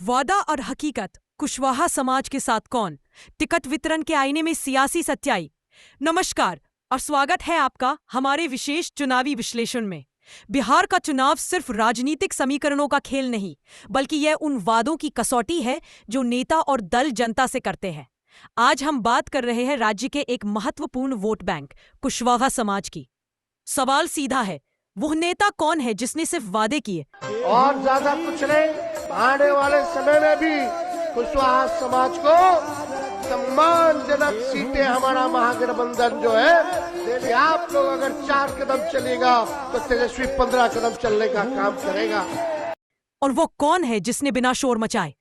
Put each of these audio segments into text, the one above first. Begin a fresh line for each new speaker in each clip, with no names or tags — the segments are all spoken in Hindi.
वादा और हकीकत, कुशवाहा समाज के साथ कौन, टिकट वितरण के आईने में सियासी सच्चाई। नमस्कार और स्वागत है आपका हमारे विशेष चुनावी विश्लेषण में। बिहार का चुनाव सिर्फ राजनीतिक समीकरणों का खेल नहीं, बल्कि यह उन वादों की कसौटी है जो नेता और दल जनता से करते हैं। आज हम बात कर रहे हैं राज्य के एक महत्वपूर्ण वोट बैंक कुशवाहा समाज की। सवाल सीधा है, वो नेता कौन है जिसने सिर्फ वादे किए
और ज्यादा कुछ नहीं। आने वाले समय में भी कुशवाहा समाज को सम्मानजनक सीटें हमारा महागठबंधन जो है, कि आप लोग अगर 4 कदम चलेगा तो तेजस्वी 15 कदम चलने का काम करेगा।
और वो कौन है जिसने बिना शोर मचाए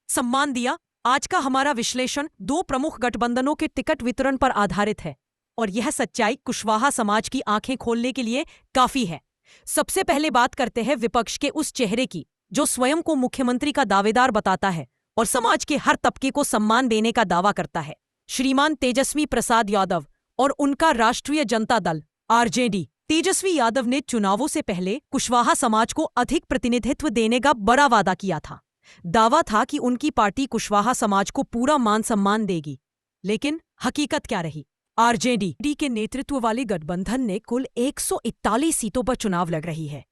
सम्मान दिया। आज का हमारा विश्लेषण 2 प्रमुख गठबंधनों के टिकट वितरण पर आधारित है और यह सच्चाई कुशवाहा समाज की आंखें खोलने के लिए काफी है। सबसे पहले बात करते हैं विपक्ष के उस चेहरे की जो स्वयं को मुख्यमंत्री का दावेदार बताता है और समाज के हर तबके को सम्मान देने का दावा करता है। श्रीमान तेजस्वी प्रसाद यादव और उनका राष्ट्रीय जनता दल आरजेडी। तेजस्वी यादव ने चुनावों से पहले कुशवाहा समाज को अधिक प्रतिनिधित्व देने का बड़ा वादा किया था। दावा था कि उनकी पार्टी कुशवाहा समाज को पूरा मान सम्मान देगी, लेकिन हकीकत क्या रही। आरजेडी के नेतृत्व वाले गठबंधन ने कुल 141 सीटों पर चुनाव लड़ रही है।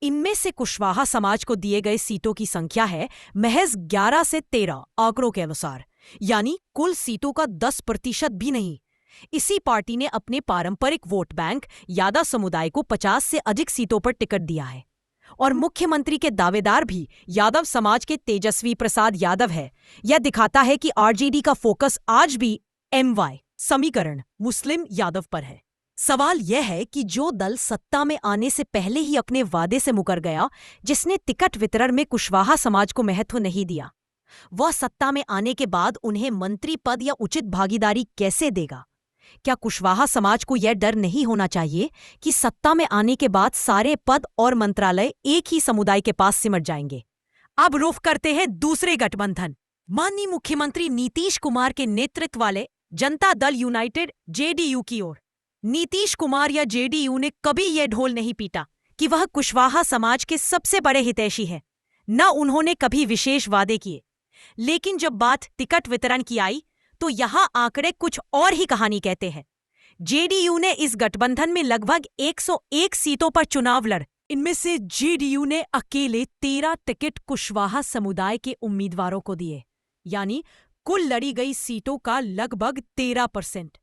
इनमें से कुशवाहा समाज को दिए गए सीटों की संख्या है महज 11 से 13 आंकड़ों के अनुसार, यानी कुल सीटों का 10% भी नहीं। इसी पार्टी ने अपने पारंपरिक वोट बैंक यादव समुदाय को 50 से अधिक सीटों पर टिकट दिया है और मुख्यमंत्री के दावेदार भी यादव समाज के तेजस्वी प्रसाद यादव है। यह दिखाता है कि आरजेडी का फोकस आज भी MY समीकरण मुस्लिम यादव पर है। सवाल यह है कि जो दल सत्ता में आने से पहले ही अपने वादे से मुकर गया, जिसने टिकट वितरण में कुशवाहा समाज को महत्व नहीं दिया, वह सत्ता में आने के बाद उन्हें मंत्री पद या उचित भागीदारी कैसे देगा। क्या कुशवाहा समाज को यह डर नहीं होना चाहिए कि सत्ता में आने के बाद सारे पद और मंत्रालय एक ही समुदाय के पास सिमट जाएंगे। अब रुख करते हैं दूसरे गठबंधन, माननीय मुख्यमंत्री नीतीश कुमार के नेतृत्व वाले जनता दल यूनाइटेड JDU की ओर। नीतीश कुमार या JDU ने कभी यह ढोल नहीं पीटा कि वह कुशवाहा समाज के सबसे बड़े हितैषी है। न उन्होंने कभी विशेष वादे किए, लेकिन जब बात टिकट वितरण की आई तो यहाँ आंकड़े कुछ और ही कहानी कहते हैं। JDU ने इस गठबंधन में लगभग 101 सीटों पर चुनाव लड़, इनमें से JDU ने अकेले 13 टिकट कुशवाहा समुदाय के उम्मीदवारों को दिए, यानी कुल लड़ी गई सीटों का लगभग 13%।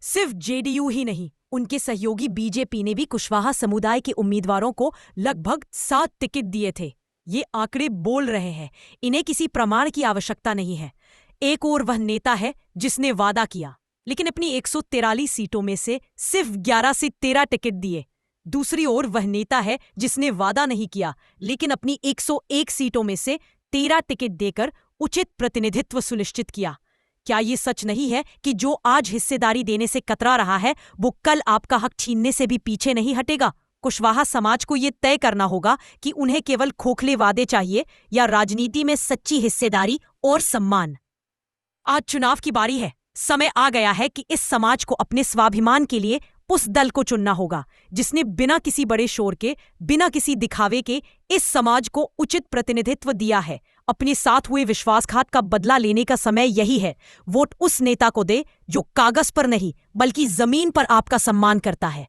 सिर्फ JDU ही नहीं, उनके सहयोगी BJP ने भी कुशवाहा समुदाय के उम्मीदवारों को लगभग 7 टिकट दिए थे। ये आंकड़े बोल रहे हैं, इन्हें किसी प्रमाण की आवश्यकता नहीं है। एक और वह नेता है जिसने वादा किया लेकिन अपनी 143 सीटों में से सिर्फ 11 से 13 टिकट दिए। दूसरी ओर वह नेता है जिसने वादा नहीं किया लेकिन अपनी 101 सीटों में से 13 टिकट देकर उचित प्रतिनिधित्व सुनिश्चित किया। क्या ये सच नहीं है कि जो आज हिस्सेदारी देने से कतरा रहा है वो कल आपका हक छीनने से भी पीछे नहीं हटेगा। कुशवाहा समाज को ये तय करना होगा कि उन्हें केवल खोखले वादे चाहिए या राजनीति में सच्ची हिस्सेदारी और सम्मान। आज चुनाव की बारी है। समय आ गया है कि इस समाज को अपने स्वाभिमान के लिए उस दल को चुनना होगा जिसने बिना किसी बड़े शोर के, बिना किसी दिखावे के इस समाज को उचित प्रतिनिधित्व दिया है। अपने साथ हुए विश्वासघात का बदला लेने का समय यही है। वोट उस नेता को दे जो कागज पर नहीं बल्कि जमीन पर आपका सम्मान करता है।